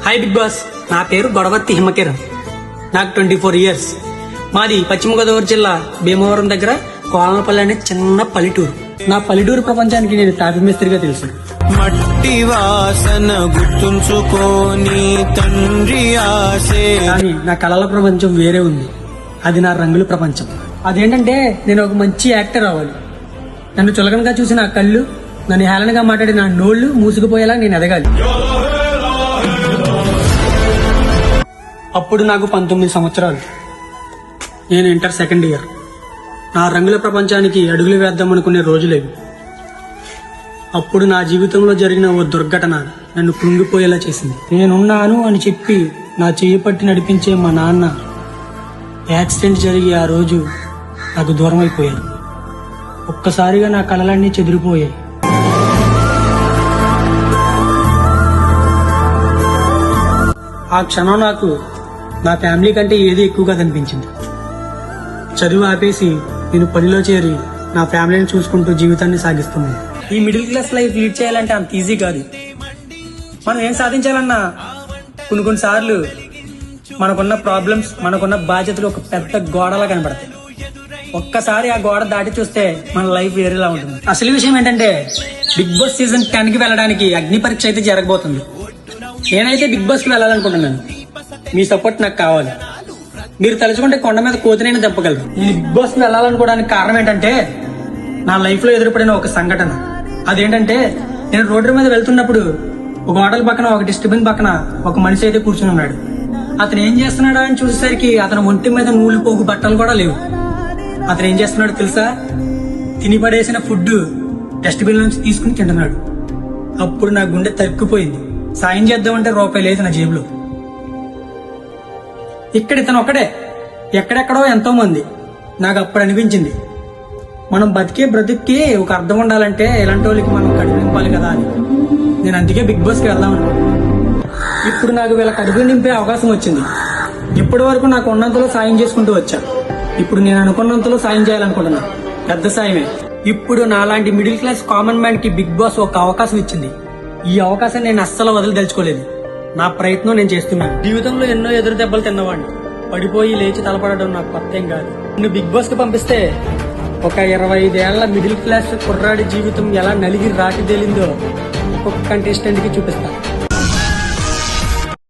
Hi big boss, నా పేరు గొడవర్తి హిమకిరణ్. నాకు 24 ఇయర్స్. మాది పశ్చిమ గోదావరి జిల్లా భీమవరం దగ్గర కోలనపల్లి అనే చిన్న పల్లెటూరు. నా పల్లెటూరు ప్రపంచానికి నేను తాపి మేస్త్రిగా తెలుసు. మట్టి వాసన గుర్తుంచుకోని తండ్రి ఆసే. కానీ నా కళల ప్రపంచం వేరే ఉంది. అది నా రంగుల ప్రపంచం. అదేంటంటే నేను ఒక మంచి యాక్టర్ అవ్వాలి. నన్ను చులకనగా చూసిన నా కళ్ళు, నన్ను హేళనగా మాట్లాడిన నా నోళ్లు మూసుకుపోయేలా నేను ఎదగాలి. అప్పుడు నాకు 19 సంవత్సరాలు. నేను ఇంటర్ సెకండ్ ఇయర్. నా రంగుల ప్రపంచానికి అడుగులు వేద్దామనుకునే రోజులేవి. అప్పుడు నా జీవితంలో జరిగిన ఓ దుర్ఘటన నన్ను కృంగిపోయేలా చేసింది. నేనున్నాను అని చెప్పి నా చెయ్యి పట్టి నడిపించే మా నాన్న యాక్సిడెంట్ జరిగి ఆ రోజు నాకు దూరం అయిపోయారు. ఒక్కసారిగా నా కలలన్నీ చెదిరిపోయాయి. ఆ క్షణం నాకు నా ఫ్యామిలీ కంటే ఏది ఎక్కువగా కనిపించింది. చదువు ఆపేసి నేను పనిలో చేరి నా ఫ్యామిలీని చూసుకుంటూ జీవితాన్ని సాగిస్తున్నాను. ఈ మిడిల్ క్లాస్ లైఫ్ లీడ్ చేయాలంటే అంత ఈజీ కాదు. మనం ఏం సాధించాలన్నా కొన్నిసార్లు మనకున్న ప్రాబ్లమ్స్, మనకున్న బాధ్యతలు ఒక పెద్ద గోడలా కనబడతాయి. ఒక్కసారి ఆ గోడ దాటి చూస్తే మన లైఫ్ వేరేలా ఉంటుంది. అసలు విషయం ఏంటంటే బిగ్ బాస్ సీజన్ 10 కి వెళ్ళడానికి అగ్ని పరీక్ష అయితే జరగబోతుంది. నేనైతే బిగ్ బాస్ కి వెళ్ళాలనుకుంటున్నాను. మీ సపోర్ట్ నాకు కావాలి. మీరు తలుచుకుంటే కొండ మీద కోతినైనా చెప్పగలరు. నేను బిగ్ బాస్ కి వెళ్ళాలనుకోవడానికి కారణం ఏంటంటే నా లైఫ్ లో ఎదురుపడిన ఒక సంఘటన. అదేంటంటే నేను రోడ్డు మీద వెళ్తున్నప్పుడు ఒక హోటల్ పక్కన, ఒక డస్ట్బిన్ పక్కన ఒక మనిషి అయితే కూర్చుని ఉన్నాడు. అతను ఏం చేస్తున్నాడా అని చూసేసరికి అతను ఒంటి మీద నూలు పోగు బట్టలు కూడా లేవు. అతను ఏం చేస్తున్నాడు తెలుసా? తిని పడేసిన ఫుడ్ డస్ట్బిన్ నుంచి తీసుకుని తింటున్నాడు. అప్పుడు నా గుండె తరుక్కుపోయింది. సాయం చేద్దామంటే రూపాయి లేదు నా జేబులో. ఇక్కడ ఇతను ఒకడే, ఎక్కడెక్కడో ఎంతో మంది. నాకు అప్పుడు అనిపించింది, మనం బతికే బ్రతుక్కి ఒక అర్థం ఉండాలంటే ఇలాంటి వాళ్ళకి మనం కడుపు నింపాలి కదా అని. నేను అందుకే బిగ్ బాస్కి వెళ్దామను. ఇప్పుడు నాకు వీళ్ళ కడుపు నింపే అవకాశం వచ్చింది. ఇప్పటి వరకు నాకు ఉన్నంతలో సాయం చేసుకుంటూ వచ్చా. ఇప్పుడు నేను అనుకున్నంతలో సాయం చేయాలనుకుంటున్నా. పెద్ద సాయమే. ఇప్పుడు నాలాంటి మిడిల్ క్లాస్ కామన్ మ్యాన్ కి బిగ్ బాస్ ఒక అవకాశం ఇచ్చింది. ఈ అవకాశం నేను అస్సలు వదిలిదలుచుకోలేదు. నా ప్రయత్నం నేను చేస్తున్నాను. జీవితంలో ఎన్నో ఎదురు దెబ్బలు తిన్నవాడిని. పడిపోయి లేచి తలపడడం నాకు కొత్త ఏం కాదు. నువ్వు బిగ్ బాస్ కి పంపిస్తే ఒక 25 ఏళ్ల మిడిల్ క్లాస్ కుర్రాడి జీవితం ఎలా నలిగి రాటి తేలిందో ఒక్కొక్క కంటెస్టెంట్ కి చూపిస్తా.